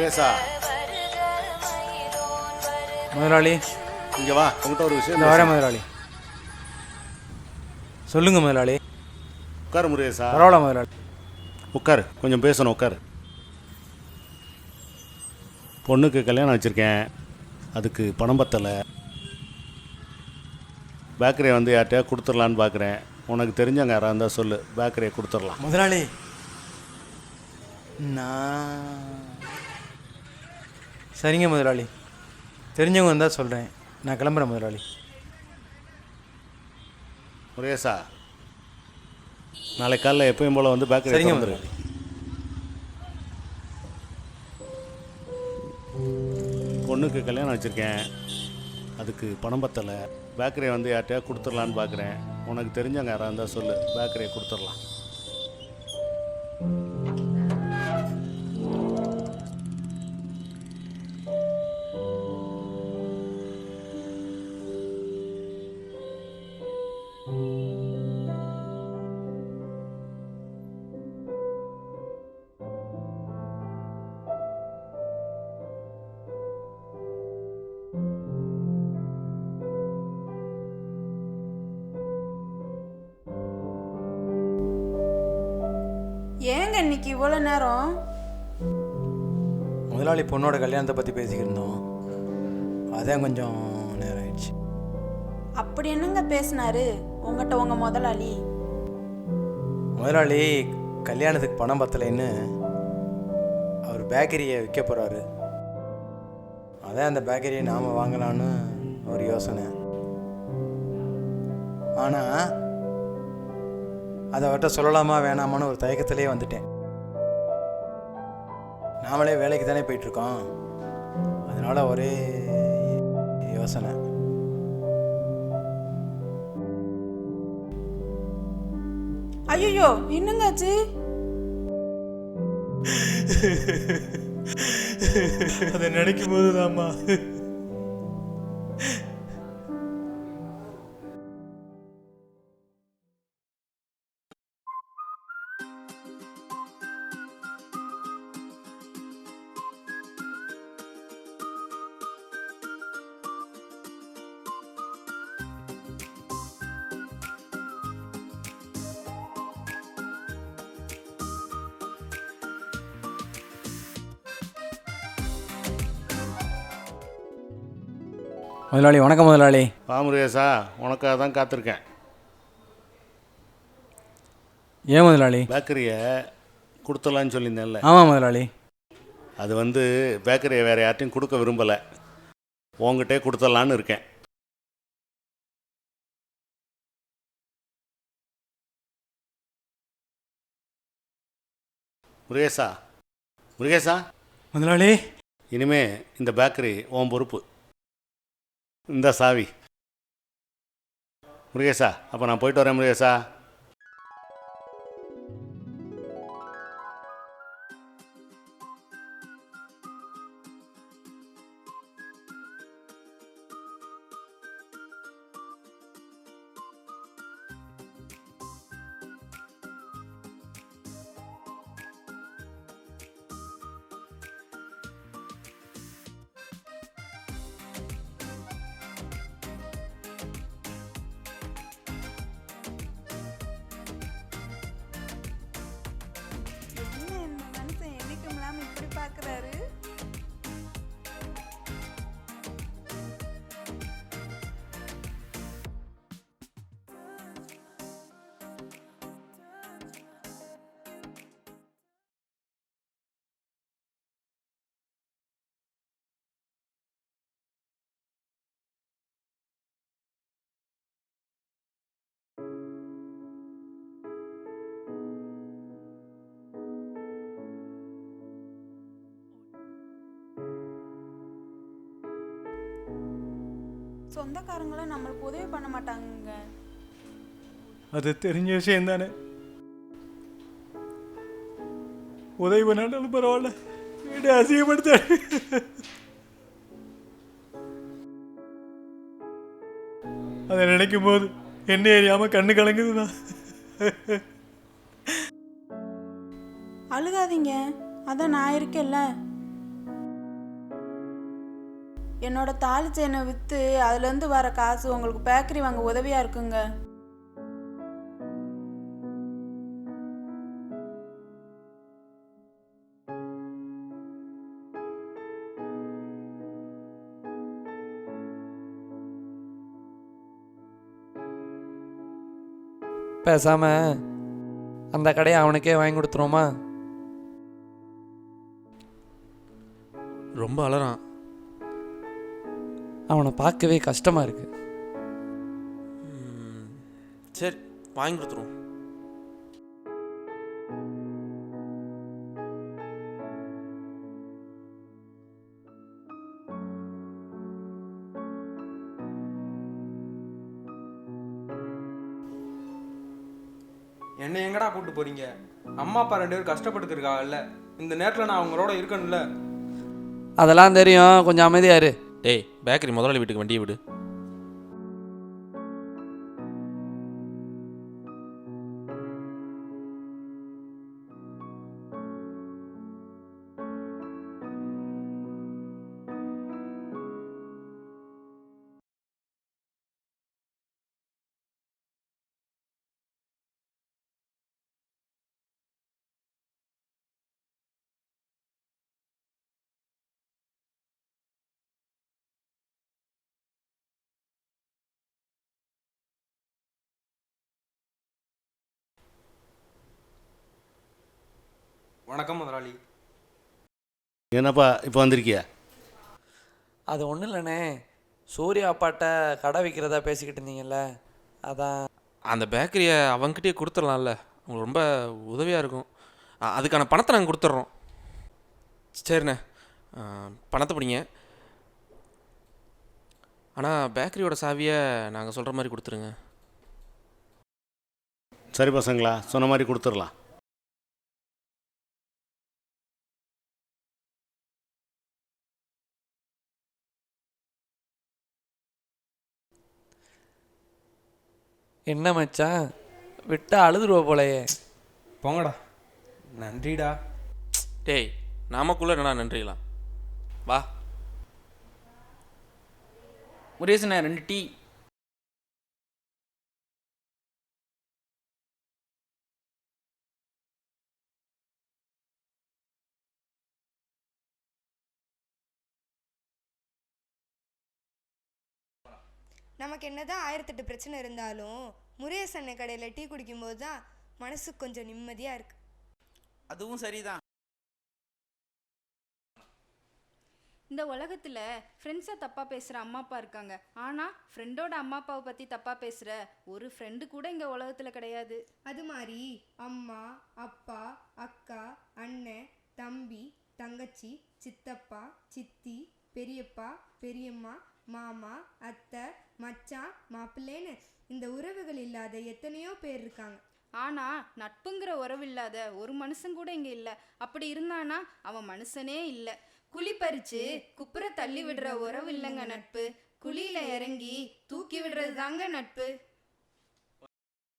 முருகேசா, முதலாளி இங்கே வா, உங்கள்கிட்ட ஒரு விஷயம் இந்த வரேன் முதலாளி. சொல்லுங்க முதலாளி. உட்காரு முருகேசா. பரவாயில்ல முதலாளி. உட்காரு, கொஞ்சம் பேசணும், உட்காரு. பொண்ணுக்கு கல்யாணம் வச்சுருக்கேன், அதுக்கு பணம் பத்தலை. பேக்கரியை வந்து யார்கிட்டயா கொடுத்துடலான்னு பார்க்குறேன். உனக்கு தெரிஞ்சவங்க யாராக இருந்தால் சொல்லு, பேக்கரியை கொடுத்துடலாம். முதலாளி நான் சரிங்க முதலாளி, தெரிஞ்சவங்க இருந்தால் சொல்கிறேன். நான் கிளம்புறேன் முதலாளி. முருகேசா, நாளை காலைல எப்பயும் போல் வந்து பேக்கரி சரிங்க வந்துரு. முதலாளி. பொண்ணுக்கு கல்யாணம் வச்சுருக்கேன், அதுக்கு பணம் பத்தலை. பேக்கரியை வந்து யார்கிட்டயா கொடுத்துடலான்னு பார்க்குறேன். உனக்கு தெரிஞ்சவங்க யாராக இருந்தால் சொல்லு, பேக்கரியை கொடுத்துடலாம். ஏங்க இன்னைக்கு இவ்வளோ நேரம்? முதலாளி பொண்ணோட கல்யாணத்தை பற்றி பேசிக்கிருந்தோம், அதான் கொஞ்சம் நேரம் ஆயிடுச்சு. அப்படி என்னங்க பேசினாரு உங்கள்கிட்ட உங்கள் முதலாளி? முதலாளி கல்யாணத்துக்கு பணம் பத்தலைன்னு அவர் பேக்கரியை விற்க போகிறாரு. அதான் அந்த பேக்கரியை நாம் வாங்கலான்னு ஒரு யோசனை. ஆனால் அதை அவர்கிட்ட சொல்லலாமா வேணாமான்னு ஒரு தயக்கத்திலே வந்துட்டேன். நாமளே வேலைக்கு தானே போயிட்டுருக்கோம், அதனால் ஒரே யோசனை. ஐயோ என்னங்காச்சு? அதை நினைக்கும் போது தாம்மா முதலாளி. வணக்கம் முதலாளி. வா முருகேசா, உனக்காக தான் காத்திருக்கேன். ஏன் முதலாளி? பேக்கரியை கொடுத்துடலான்னு சொல்லியிருந்தேன்ல. ஆமாம் முதலாளி. அது வந்து பேக்கரியை வேறு யார்ட்டையும் கொடுக்க விரும்பலை, உங்ககிட்டே கொடுத்துடலான்னு இருக்கேன். முருகேசா, முருகேசா முதலாளி. இனிமே இந்த பேக்கரி உன் பொறுப்பு. இந்த சாவி. முருகேசா, அப்போ நான் போயிட்டு வரேன் முருகேசா. என்ன இந்த மனுஷன் என்னைக்கும் இல்லாமல் இப்படி பார்க்குறாரு? சொந்தக்காரங்களும் நம்மளுக்கு உதவி பண்ண மாட்டாங்க. அது தெரிஞ்ச விஷயம் தானே. உதவி பண்ணாலும் பரவாயில்ல, வீடு அசிங்கப்படுத்த. அதை நினைக்கும் போது என்ன அறியாம கண்ணு கலங்குதுதான். அழுகாதீங்க, அதான் நான் இருக்கேன்ல. என்னோட தாலி செயினை விற்று அதுலேருந்து வர காசு உங்களுக்கு பேக்கரி வாங்க உதவியாக இருக்குங்க. பேசாம அந்த கடையை அவனுக்கே வாங்கி கொடுத்துருவோமா? ரொம்ப அலறான். அவனை பார்க்கவே கஷ்டமா இருக்கு. சரி, வாங்கி கொடுத்துருவோம். என்னை எங்கடா கூப்பிட்டு போறீங்க? அம்மா அப்பா 2 பேரும் கஷ்டப்பட்டு இருக்காங்கல்ல, இந்த நேரத்தில் நான் அவங்களோட இருக்கணும்ல. அதெல்லாம் தெரியும், கொஞ்சம் அமைதியா இரு. டேய், பேக்கரி முதலாளி வீட்டுக்கு வண்டியை விடு. வணக்கம் முதலாளி. என்னப்பா இப்போ வந்திருக்கியா? அது ஒன்றும் இல்லைண்ணே, சூர்யா அப்பாட்ட கடை விற்கிறதா பேசிக்கிட்டு இருந்தீங்கல்ல, அதான். அந்த பேக்கரியை அவங்ககிட்டயே கொடுத்துடலாம்ல, உங்களுக்கு ரொம்ப உதவியாக இருக்கும். அதுக்கான பணத்தை நாங்கள் கொடுத்துட்றோம். சரிண்ணே, பணத்தை பிடிங்க. ஆனால் பேக்கரியோட சாவியை நாங்கள் சொல்கிற மாதிரி கொடுத்துருங்க. சரி பசங்களா, சொன்ன மாதிரி கொடுத்துடலாம். என்ன மச்சான், விட்டா அழுதுருவ போலையே. போங்கடா. நன்றிடா. டேய், நாமக்குள்ளே என்னடா நன்றிங்களா? வா. முருகேசண்ணா 2 டீ. நமக்கு என்னதான் 1008 பிரச்சனை இருந்தாலும் முருகேசன் கடையில் டீ குடிக்கும்போது தான் மனசுக்கு கொஞ்சம் நிம்மதியாக இருக்கு. அதுவும் சரிதான். இந்த உலகத்தில் ஃப்ரெண்ட்ஸை தப்பாக பேசுகிற அம்மா அப்பா இருக்காங்க, ஆனால் ஃப்ரெண்டோட அம்மா அப்பாவை பற்றி தப்பாக பேசுகிற ஒரு ஃப்ரெண்டு கூட இங்கே உலகத்தில் கிடையாது. அது மாதிரி அம்மா அப்பா அக்கா அண்ணன் தம்பி தங்கச்சி சித்தப்பா சித்தி பெரியப்பா பெரியம்மா மாமா அத்தை மச்சான் மாப்பிள்ளைன்னு இந்த உறவுகள் இல்லாத எத்தனையோ பேர் இருக்காங்க. ஆனால் நட்புங்கிற உறவு இல்லாத ஒரு மனுஷன் கூட இங்கே இல்லை. அப்படி இருந்தானா அவன் மனுஷனே இல்லை. குழி பறிச்சு குப்புற தள்ளி விடுற உறவு இல்லைங்க நட்பு. குழியில இறங்கி தூக்கி விடுறது தாங்க நட்பு.